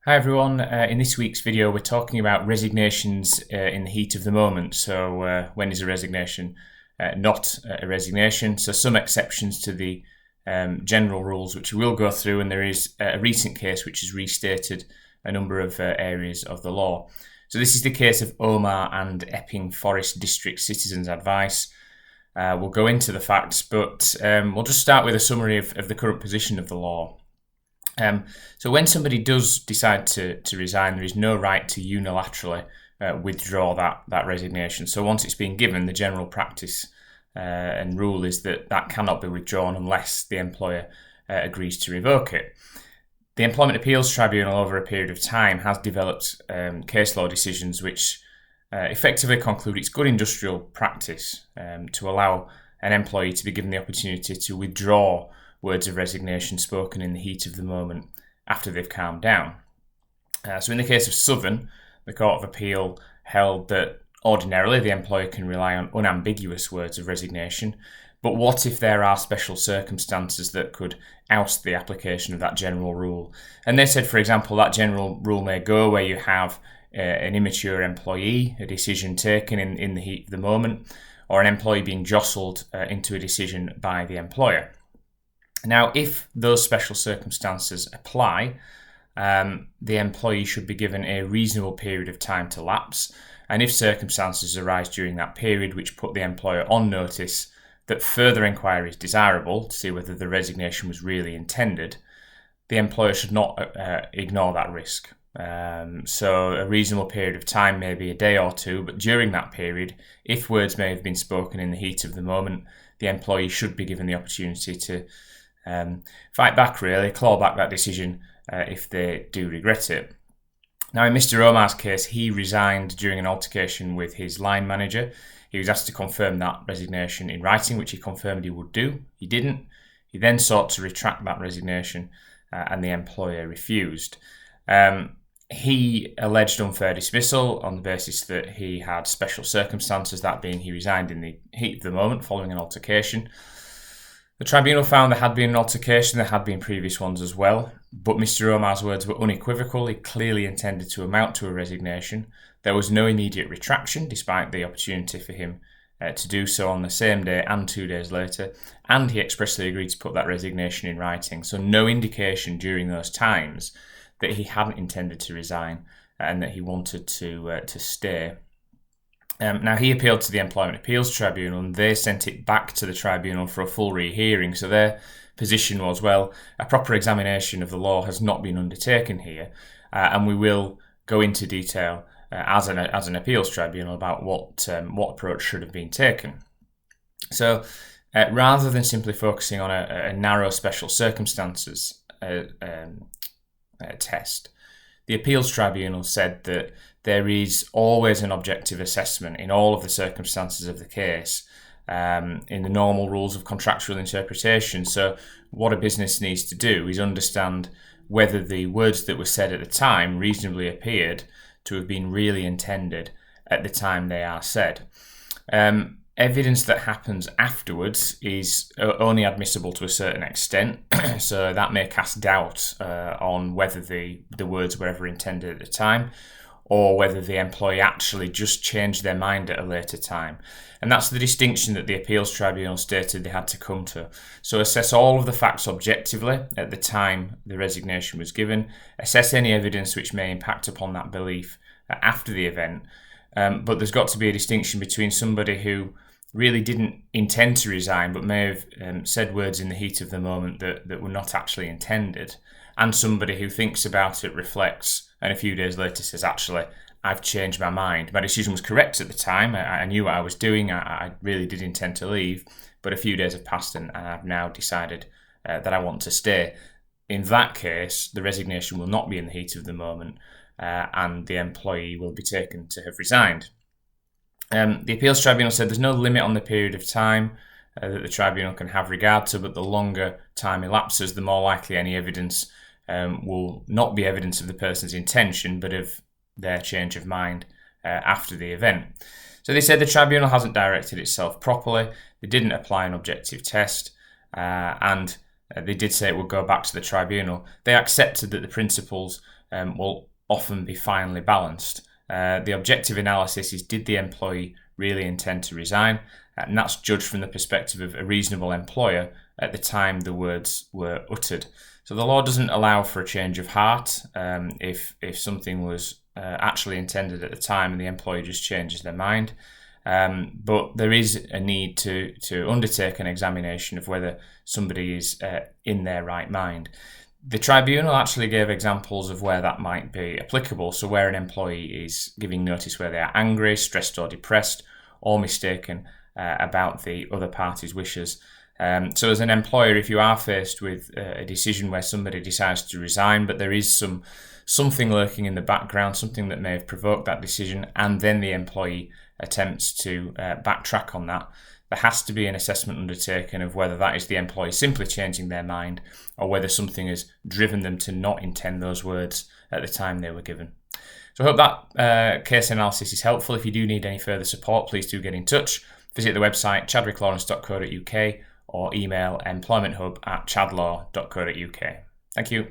Hi everyone, in this week's video we're talking about resignations in the heat of the moment. So when is a resignation not a resignation? So some exceptions to the general rules which we will go through, and there is a recent case which has restated a number of areas of the law. So this is the case of Omar and Epping Forest District Citizens Advice. We'll go into the facts, but we'll just start with a summary of the current position of the law. So when somebody does decide to resign, there is no right to unilaterally withdraw that resignation. So once it's been given, the general practice and rule is that cannot be withdrawn unless the employer agrees to revoke it. The Employment Appeals Tribunal over a period of time has developed case law decisions which effectively conclude it's good industrial practice to allow an employee to be given the opportunity to withdraw words of resignation spoken in the heat of the moment after they've calmed down. So in the case of Southern, the Court of Appeal held that ordinarily the employer can rely on unambiguous words of resignation, but what if there are special circumstances that could oust the application of that general rule? And they said, for example, that general rule may go where you have an immature employee, a decision taken in the heat of the moment, or an employee being jostled into a decision by the employer. Now, if those special circumstances apply, the employee should be given a reasonable period of time to lapse, and if circumstances arise during that period which put the employer on notice that further inquiry is desirable to see whether the resignation was really intended, the employer should not ignore that risk. So a reasonable period of time may be a day or two, but during that period, if words may have been spoken in the heat of the moment, the employee should be given the opportunity to fight back, really, claw back that decision if they do regret it. Now, in Mr. Omar's case, he resigned during an altercation with his line manager. He was asked to confirm that resignation in writing, which he confirmed he would do. He didn't. He then sought to retract that resignation, and the employer refused. He alleged unfair dismissal on the basis that he had special circumstances, that being he resigned in the heat of the moment following an altercation. The tribunal found there had been an altercation, there had been previous ones as well, but Mr. Omar's words were unequivocal. He clearly intended to amount to a resignation. There was no immediate retraction, despite the opportunity for him to do so on the same day and 2 days later, and he expressly agreed to put that resignation in writing. So no indication during those times that he hadn't intended to resign and that he wanted to stay. Now, he appealed to the Employment Appeals Tribunal, and they sent it back to the tribunal for a full rehearing. So their position was, well, a proper examination of the law has not been undertaken here, and we will go into detail as an appeals tribunal about what approach should have been taken. So rather than simply focusing on a narrow special circumstances test, the appeals tribunal said that there is always an objective assessment in all of the circumstances of the case in the normal rules of contractual interpretation. So what a business needs to do is understand whether the words that were said at the time reasonably appeared to have been really intended at the time they are said. Evidence that happens afterwards is only admissible to a certain extent, so that may cast doubt on whether the words were ever intended at the time, or whether the employee actually just changed their mind at a later time. And that's the distinction that the Appeals Tribunal stated they had to come to. So assess all of the facts objectively at the time the resignation was given, assess any evidence which may impact upon that belief after the event, but there's got to be a distinction between somebody who really didn't intend to resign but may have said words in the heat of the moment that were not actually intended, and somebody who thinks about it, reflects, and a few days later says, actually, I've changed my mind. My decision was correct at the time. I knew what I was doing. I really did intend to leave, but a few days have passed and I've now decided that I want to stay. In that case, the resignation will not be in the heat of the moment, and the employee will be taken to have resigned. The Appeals Tribunal said there's no limit on the period of time that the tribunal can have regard to, but the longer time elapses, the more likely any evidence will not be evidence of the person's intention, but of their change of mind after the event. So they said the tribunal hasn't directed itself properly, they didn't apply an objective test, and they did say it would go back to the tribunal. They accepted that the principles will often be finely balanced. The objective analysis is, did the employee really intend to resign? And that's judged from the perspective of a reasonable employer at the time the words were uttered. So the law doesn't allow for a change of heart if something was actually intended at the time and the employer just changes their mind. But there is a need to undertake an examination of whether somebody is in their right mind. The tribunal actually gave examples of where that might be applicable. So where an employee is giving notice where they are angry, stressed or depressed, or mistaken about the other party's wishes. So as an employer, if you are faced with a decision where somebody decides to resign, but there is something lurking in the background, something that may have provoked that decision, and then the employee attempts to backtrack on that, there has to be an assessment undertaken of whether that is the employee simply changing their mind or whether something has driven them to not intend those words at the time they were given. So I hope that case analysis is helpful. If you do need any further support, please do get in touch. Visit the website chadwicklawrence.co.uk or email employmenthub@chadlaw.co.uk. Thank you.